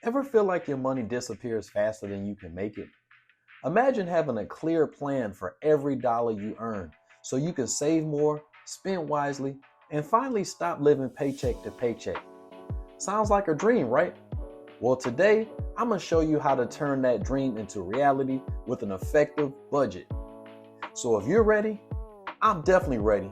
Ever feel like your money disappears faster than you can make it? Imagine having a clear plan for every dollar you earn so you can save more, spend wisely, and finally stop living paycheck to paycheck. Sounds like a dream, right? Well, today I'm going to show you how to turn that dream into reality with an effective budget. So if you're ready, I'm definitely ready.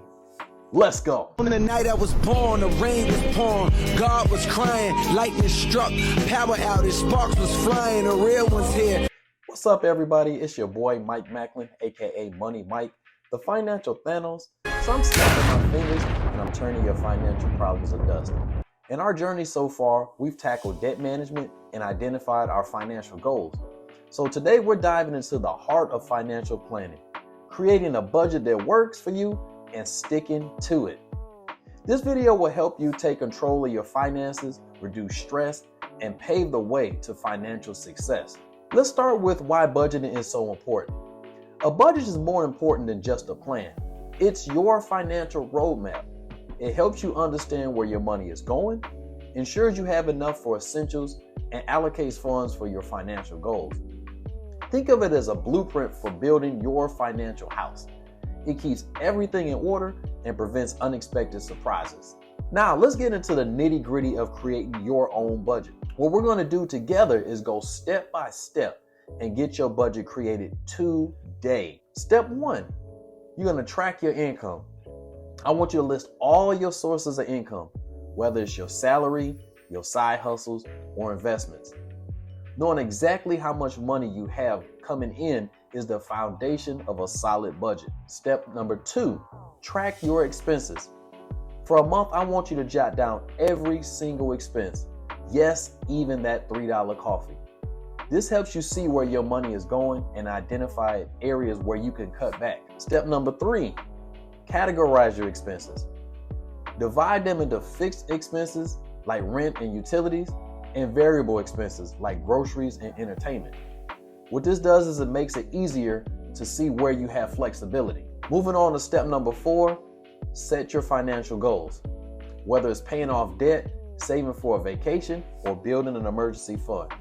Let's go. On the night I was born, the rain was pouring, God was crying, lightning struck, power outage, sparks was flying, the real one's here. What's up, everybody? It's your boy Mike Macklin, aka Money Mike, the financial Thanos. So I'm snapping my fingers and I'm turning your financial problems to dust. In our journey so far, we've tackled debt management and identified our financial goals. So today we're diving into the heart of financial planning, creating a budget that works for you and sticking to it. This video will help you take control of your finances, reduce stress, and pave the way to financial success. Let's start with why budgeting is so important. A budget is more important than just a plan. It's your financial roadmap. It helps you understand where your money is going, ensures you have enough for essentials, and allocates funds for your financial goals. Think of it as a blueprint for building your financial house. It keeps everything in order and prevents unexpected surprises. Now, let's get into the nitty-gritty of creating your own budget. What we're going to do together is go step by step and get your budget created today. Step 1, you're going to track your income. I want you to list all your sources of income, whether it's your salary, your side hustles, or investments. Knowing exactly how much money you have coming in is the foundation of a solid budget. Step number 2, track your expenses. For a month, I want you to jot down every single expense. Yes, even that $3 coffee. This helps you see where your money is going and identify areas where you can cut back. Step number 3, categorize your expenses. Divide them into fixed expenses like rent and utilities, and variable expenses like groceries and entertainment. What this does is it makes it easier to see where you have flexibility. Moving on to step number 4, set your financial goals. Whether it's paying off debt, saving for a vacation, or building an emergency fund.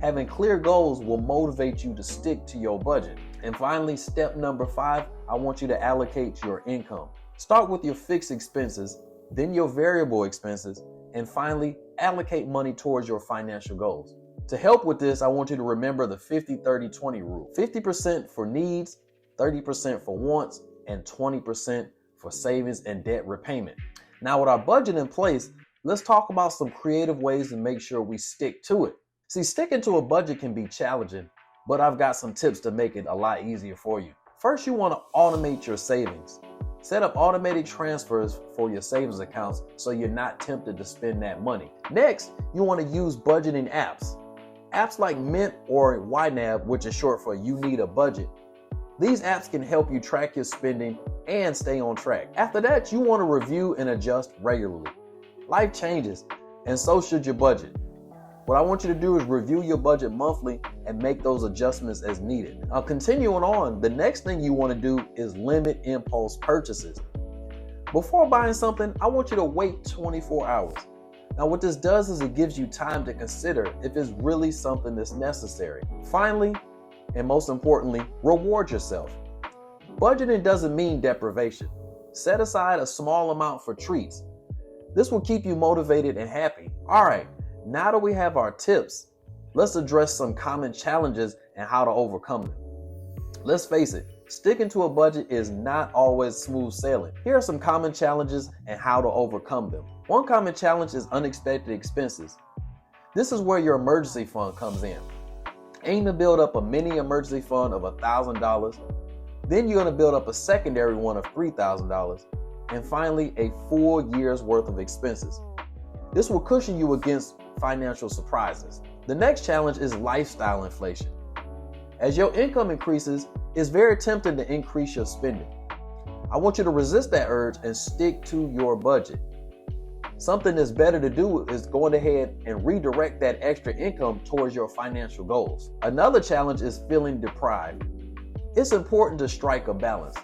Having clear goals will motivate you to stick to your budget. And finally, step number 5, I want you to allocate your income. Start with your fixed expenses, then your variable expenses, and finally, allocate money towards your financial goals. To help with this, I want you to remember the 50-30-20 rule. 50% for needs, 30% for wants, and 20% for savings and debt repayment. Now, with our budget in place, let's talk about some creative ways to make sure we stick to it. See, sticking to a budget can be challenging, but I've got some tips to make it a lot easier for you. First, you want to automate your savings. Set up automated transfers for your savings accounts so you're not tempted to spend that money. Next, you want to use budgeting apps. Apps like Mint or YNAB, which is short for You Need a Budget. These apps can help you track your spending and stay on track. After that, you want to review and adjust regularly. Life changes, and so should your budget. What I want you to do is review your budget monthly and make those adjustments as needed. Now, continuing on, the next thing you want to do is limit impulse purchases. Before buying something, I want you to wait 24 hours. Now, what this does is it gives you time to consider if it's really something that's necessary. Finally, and most importantly, reward yourself. Budgeting doesn't mean deprivation. Set aside a small amount for treats. This will keep you motivated and happy. All right. Now that we have our tips, let's address some common challenges and how to overcome them. Let's face it, sticking to a budget is not always smooth sailing. Here are some common challenges and how to overcome them. One common challenge is unexpected expenses. This is where your emergency fund comes in. Aim to build up a mini emergency fund of $1,000. Then you're going to build up a secondary one of $3,000. And finally, a full year's worth of expenses. This will cushion you against financial surprises. The next challenge is lifestyle inflation. As your income increases, it's very tempting to increase your spending. I want you to resist that urge and stick to your budget. Something that's better to do is going ahead and redirect that extra income towards your financial goals. Another challenge is feeling deprived. It's important to strike a balance.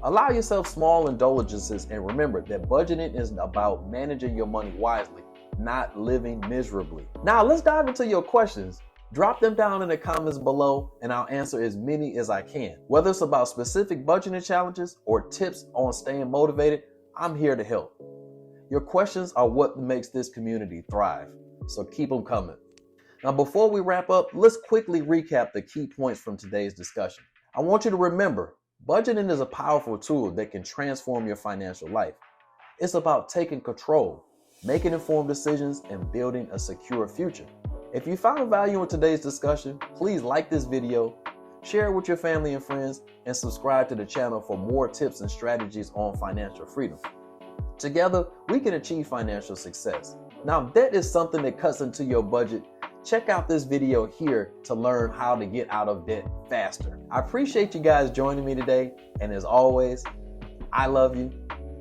Allow yourself small indulgences and remember that budgeting is about managing your money wisely, not living miserably. Now let's dive into your questions. Drop them down in the comments below and I'll answer as many as I can. Whether it's about specific budgeting challenges or tips on staying motivated, I'm here to help. Your questions are what makes this community thrive, so keep them coming. Now before we wrap up, let's quickly recap the key points from today's discussion. I want you to remember, budgeting is a powerful tool that can transform your financial life. It's about taking control, making informed decisions, and building a secure future. If you found value in today's discussion, please like this video, share it with your family and friends, and subscribe to the channel for more tips and strategies on financial freedom. Together, we can achieve financial success. Now, if debt is something that cuts into your budget, check out this video here to learn how to get out of debt faster. I appreciate you guys joining me today, and as always, I love you,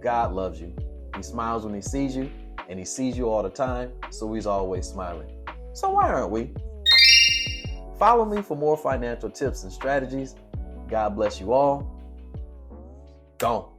God loves you. He smiles when he sees you, and he sees you all the time, so he's always smiling. So why aren't we? Follow me for more financial tips and strategies. God bless you all. Gone.